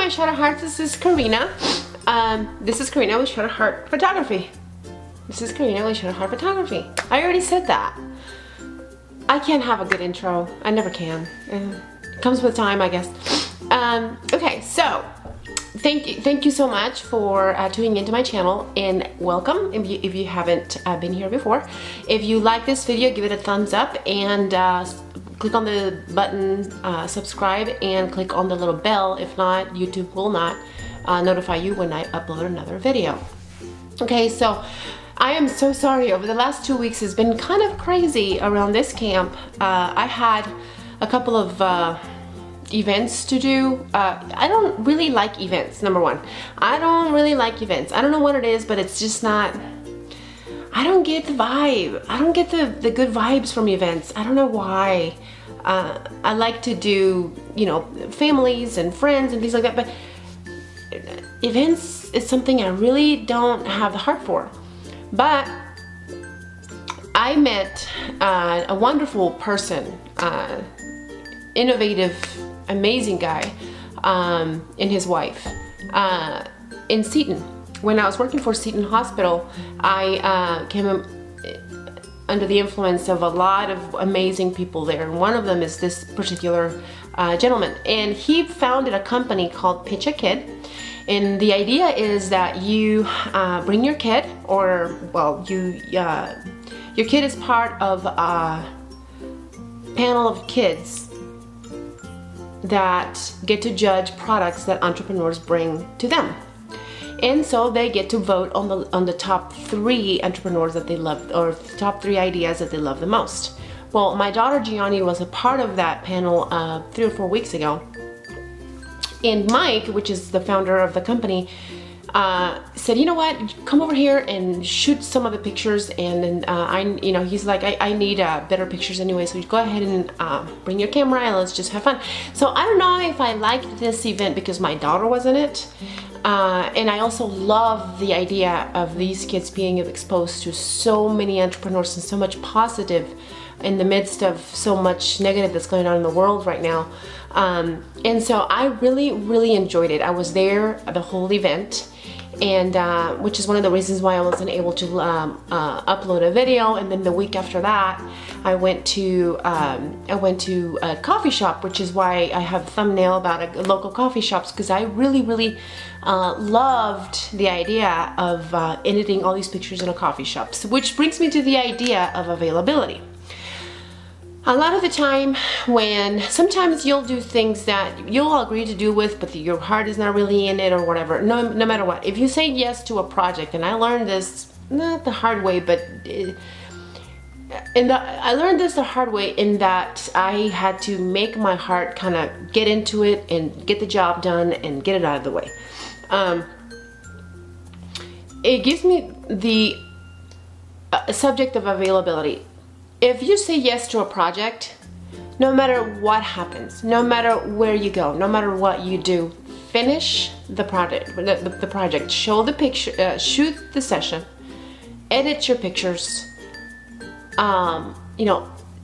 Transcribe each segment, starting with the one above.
my ShutterHeart, this is Karina. This is Karina with ShutterHeart Photography. This is Karina with ShutterHeart Photography. I already said that. I can't have a good intro. I never can. It comes with time, I guess. Okay, so thank you so much for tuning into my channel, and welcome if you haven't been here before. If you like this video, give it a thumbs up, and click on the button subscribe, and click on the little bell. If not, YouTube will not notify you when I upload another video. Okay, so I am so sorry. Over the last 2 weeks has been kind of crazy around this camp. I had a couple of events to do. I don't really like events, number one. I don't really like events. I don't know what it is, but it's just not, I don't get the vibe. I don't get the good vibes from events. I don't know why. I like to do, you know, families and friends and things like that, but events is something I really don't have the heart for. But I met a wonderful person, innovative, amazing guy, and his wife in Seton. When I was working for Seton Hospital, I came under the influence of a lot of amazing people there, and one of them is this particular gentleman, and he founded a company called Pitch a Kid. And the idea is that you bring your kid, or well, your kid is part of a panel of kids that get to judge products that entrepreneurs bring to them. And so they get to vote on the top 3 entrepreneurs that they love, or top 3 ideas that they love the most. Well, my daughter Gianni was a part of that panel 3 or 4 weeks ago. And Mike, which is the founder of the company, said, you know what, come over here and shoot some of the pictures. And then he's like, I need better pictures anyway, so you go ahead and bring your camera and let's just have fun. So I don't know if I liked this event because my daughter was in it. And I also love the idea of these kids being exposed to so many entrepreneurs and so much positive in the midst of so much negative that's going on in the world right now. And so I really enjoyed it. I was there the whole event, and which is one of the reasons why I wasn't able to upload a video. And then the week after that, I went to a coffee shop, which is why I have a thumbnail about local coffee shops, because I really loved the idea of editing all these pictures in a coffee shop. So, which brings me to the idea of availability. A lot of the time, when sometimes you'll do things that you'll agree to do with, but your heart is not really in it or whatever, no matter what. If you say yes to a project, and I learned this, not the hard way, but I learned this the hard way in that I had to make my heart kind of get into it and get the job done and get it out of the way. It gives me the subject of availability. If you say yes to a project, no matter what happens, no matter where you go, no matter what you do, finish the project. The project. Show the picture, shoot the session, edit your pictures.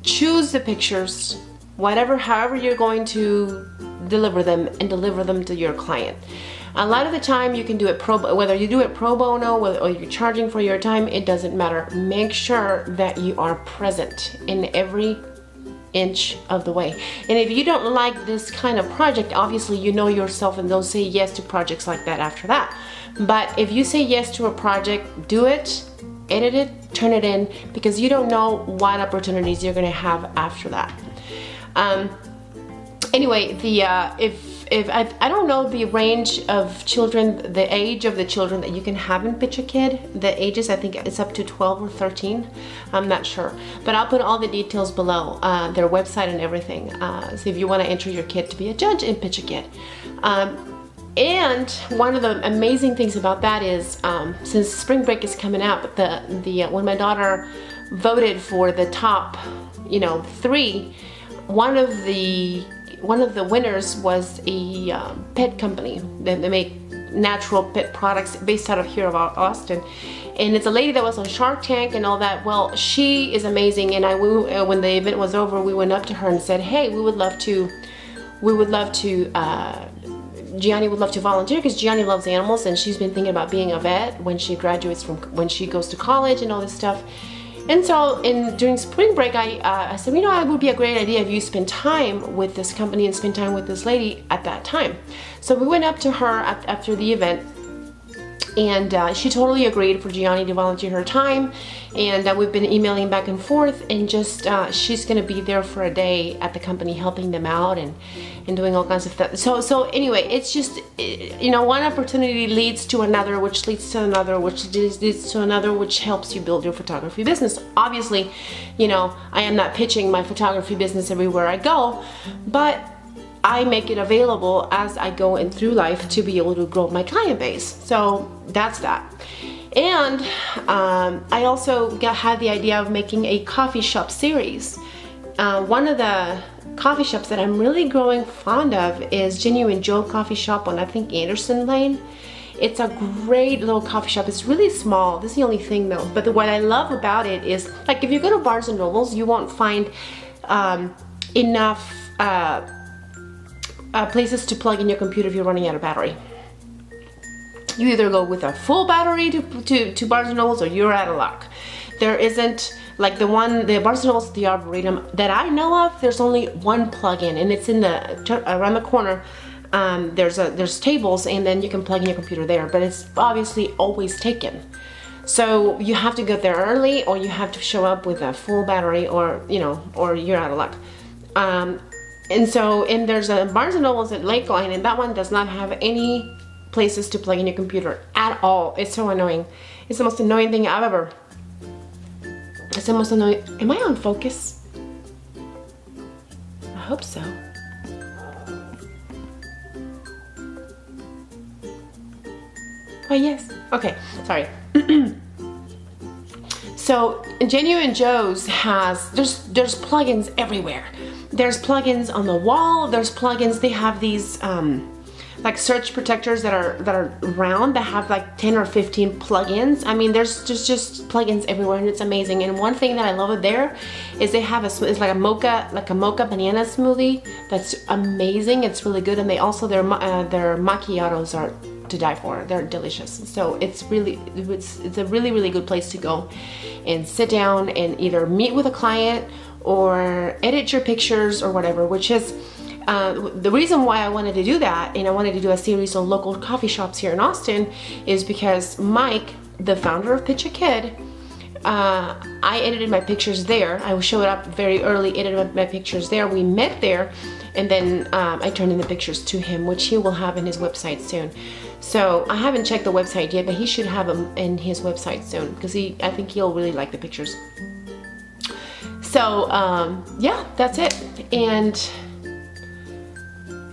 Choose the pictures, however you're going to deliver them, and deliver them to your client. A lot of the time you can do it whether you do it pro bono or you're charging for your time, it doesn't matter. Make sure that you are present in every inch of the way. And if you don't like this kind of project, obviously you know yourself and don't say yes to projects like that after that. But if you say yes to a project, do it, edit it, turn it in, because you don't know what opportunities you're going to have after that. Anyway, if I don't know the range of children, the age of the children that you can have in Pitch a Kid. The ages, I think it's up to 12 or 13. I'm not sure, but I'll put all the details below, their website and everything. So if you want to enter your kid to be a judge in Pitch a Kid. And one of the amazing things about that is, since spring break is coming up, when my daughter voted for the top, 3, one of the winners was a pet company. They make natural pet products based out of here of Austin, and it's a lady that was on Shark Tank and all that. Well, she is amazing, and when the event was over, we went up to her and said, hey, we would love to Gianni would love to volunteer because Gianni loves animals, and she's been thinking about being a vet when she graduates when she goes to college and all this stuff. And so during spring break, I said, you know, it would be a great idea if you spend time with this company and spend time with this lady at that time. So we went up to her after the event, and she totally agreed for Gianni to volunteer her time, and we've been emailing back and forth, and just she's gonna be there for a day at the company helping them out and doing all kinds of stuff. So anyway, it's just, you know, one opportunity leads to another, which leads to another, which leads to another, which helps you build your photography business. Obviously, you know, I am not pitching my photography business everywhere I go, but I make it available as I go in through life to be able to grow my client base. So that's that. And I also had the idea of making a coffee shop series. One of the coffee shops that I'm really growing fond of is Genuine Joe Coffee Shop on, I think, Anderson Lane. It's a great little coffee shop. It's really small. This is the only thing though. But what I love about it is, like, if you go to Barnes and Nobles, you won't find enough places to plug in your computer if you're running out of battery. You either go with a full battery to Barnes & Nobles, or you're out of luck. There isn't, like the Barnes & Nobles, the Arboretum that I know of, there's only one plug-in, and it's in around the corner. There's tables, and then you can plug in your computer there, but it's obviously always taken. So you have to get there early, or you have to show up with a full battery, or, you know, or you're out of luck. And there's a Barnes & Nobles at Lakeline, and that one does not have any places to plug in your computer at all. It's so annoying. It's the most annoying thing I've ever. It's the most annoying. Am I on focus? I hope so. Why, yes. Okay, sorry. So Genuine Joe's has, there's plugins everywhere. There's plugins on the wall, there's plugins, they have these like surge protectors that are round, that have like 10 or 15 plugins. I mean, there's just plugins everywhere, and it's amazing. And one thing that I love there is they have it's like a mocha banana smoothie that's amazing. It's really good, and they also their macchiatos are to die for. They're delicious. So it's a really really good place to go and sit down and either meet with a client or edit your pictures or whatever, which is the reason why I wanted to do that, and I wanted to do a series on local coffee shops here in Austin, is because Mike, the founder of Pitch a Kid, I edited my pictures there. I showed up very early, edited my pictures there. We met there, and then I turned in the pictures to him, which he will have in his website soon. So I haven't checked the website yet, but he should have them in his website soon, because I think he'll really like the pictures. So yeah, that's it. And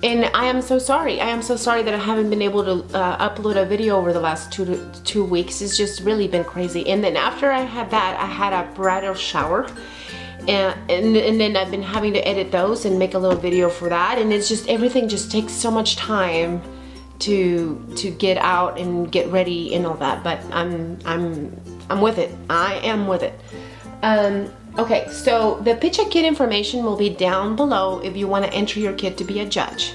I am so sorry. I am so sorry that I haven't been able to upload a video over the last two weeks. It's just really been crazy. And then after I had that, I had a bridal shower. And then I've been having to edit those and make a little video for that. And it's just, everything just takes so much time to get out and get ready and all that. But I'm with it. I am with it. Okay, so the Pitch a Kid information will be down below if you want to enter your kid to be a judge.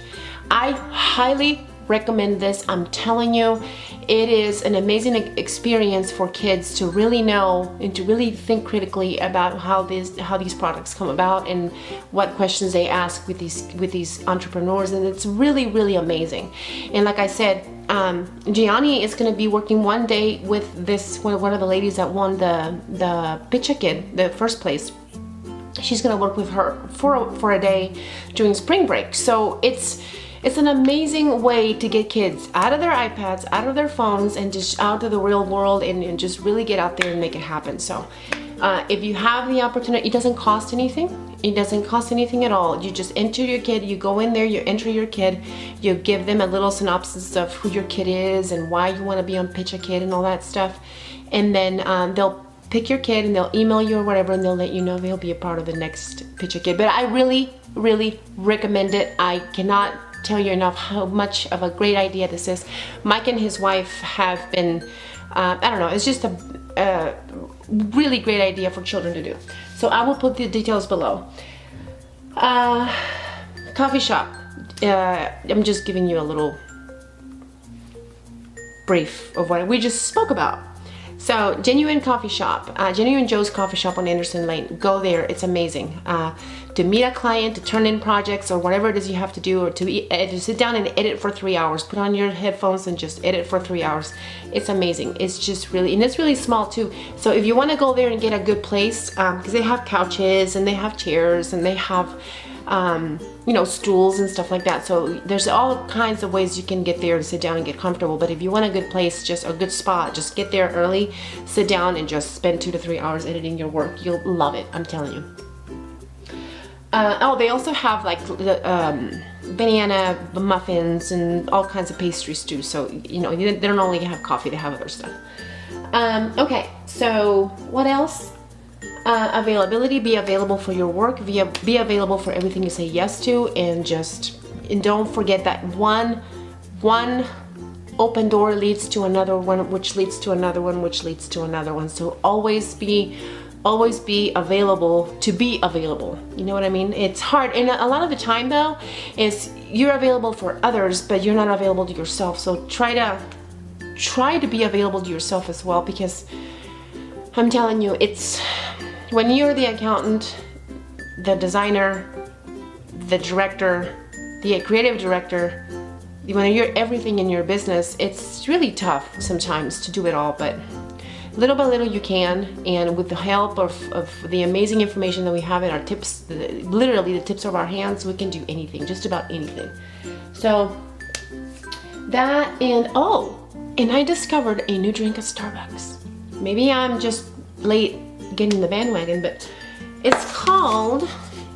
I highly recommend this. I'm telling you, it is an amazing experience for kids to really know and to really think critically about how these products come about and what questions they ask with these entrepreneurs, and it's really, really amazing. And like I said, Gianni is going to be working one day with one of the ladies that won the Pitch a Kid, the first place. She's going to work with her for a day during spring break. So it's an amazing way to get kids out of their iPads, out of their phones, and just out of the real world, and just really get out there and make it happen. So if you have the opportunity, it doesn't cost anything. It doesn't cost anything at all. You just enter your kid, you go in there, you enter your kid, you give them a little synopsis of who your kid is and why you want to be on Pitch a Kid and all that stuff. And then they'll pick your kid and they'll email you or whatever, and they'll let you know they'll be a part of the next Pitch a Kid. But I really, really recommend it. I cannot tell you enough how much of a great idea this is. Mike and his wife have been, I don't know, it's just a really great idea for children to do. So I will put the details below. Coffee shop. I'm just giving you a little brief of what we just spoke about. So Genuine Coffee Shop, Genuine Joe's Coffee Shop on Anderson Lane. Go there, it's amazing. To meet a client, to turn in projects or whatever it is you have to do, or to sit down and edit for 3 hours. Put on your headphones and just edit for 3 hours. It's amazing. It's just really, and it's really small too. So if you want to go there and get a good place, because they have couches and they have chairs and they have you know, stools and stuff like that. So there's all kinds of ways you can get there and sit down and get comfortable. But if you want a good place, just a good spot, just get there early, sit down and just spend 2 to 3 hours editing your work. You'll love it, I'm telling you. Oh, they also have like the banana muffins and all kinds of pastries too. So, you know, they don't only have coffee, they have other stuff. Okay, so what else? Availability, be available for your work, be available for everything you say yes to, and don't forget that one open door leads to another one, which leads to another one, which leads to another one. So always be available to be available. You know what I mean? It's hard, and a lot of the time though is you're available for others, but you're not available to yourself. So try to be available to yourself as well, because I'm telling you, it's when you're the accountant, the designer, the director, the creative director, when you're everything in your business, it's really tough sometimes to do it all, but little by little you can, and with the help of the amazing information that we have in our tips, literally the tips of our hands, we can do anything, just about anything. So that, and I discovered a new drink at Starbucks. Maybe I'm just late getting the bandwagon, but it's called,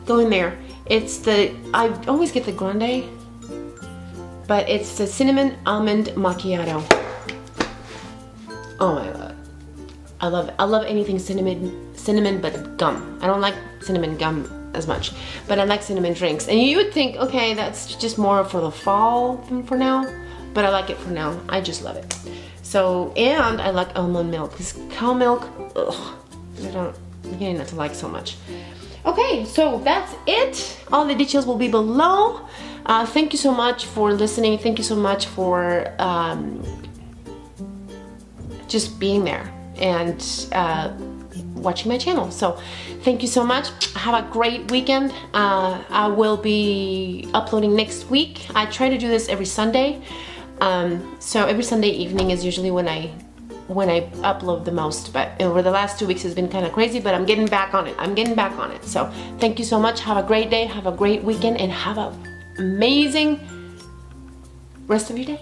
go in there, I always get the grande, but it's the cinnamon almond macchiato. Oh my god, I love anything cinnamon but gum. I don't like cinnamon gum as much, but I like cinnamon drinks. And you would think, okay, that's just more for the fall than for now, but I like it for now. I just love it. So, and I like almond milk, because cow milk, ugh, I'm beginning not to like so much. Okay, so that's it. All the details will be below. Thank you so much for listening. Thank you so much for just being there and watching my channel. So thank you so much. Have a great weekend. I will be uploading next week. I try to do this every Sunday. So every Sunday evening is usually when I upload the most, but over the last 2 weeks has been kind of crazy, but I'm getting back on it. So thank you so much. Have a great day, have a great weekend, and have an amazing rest of your day.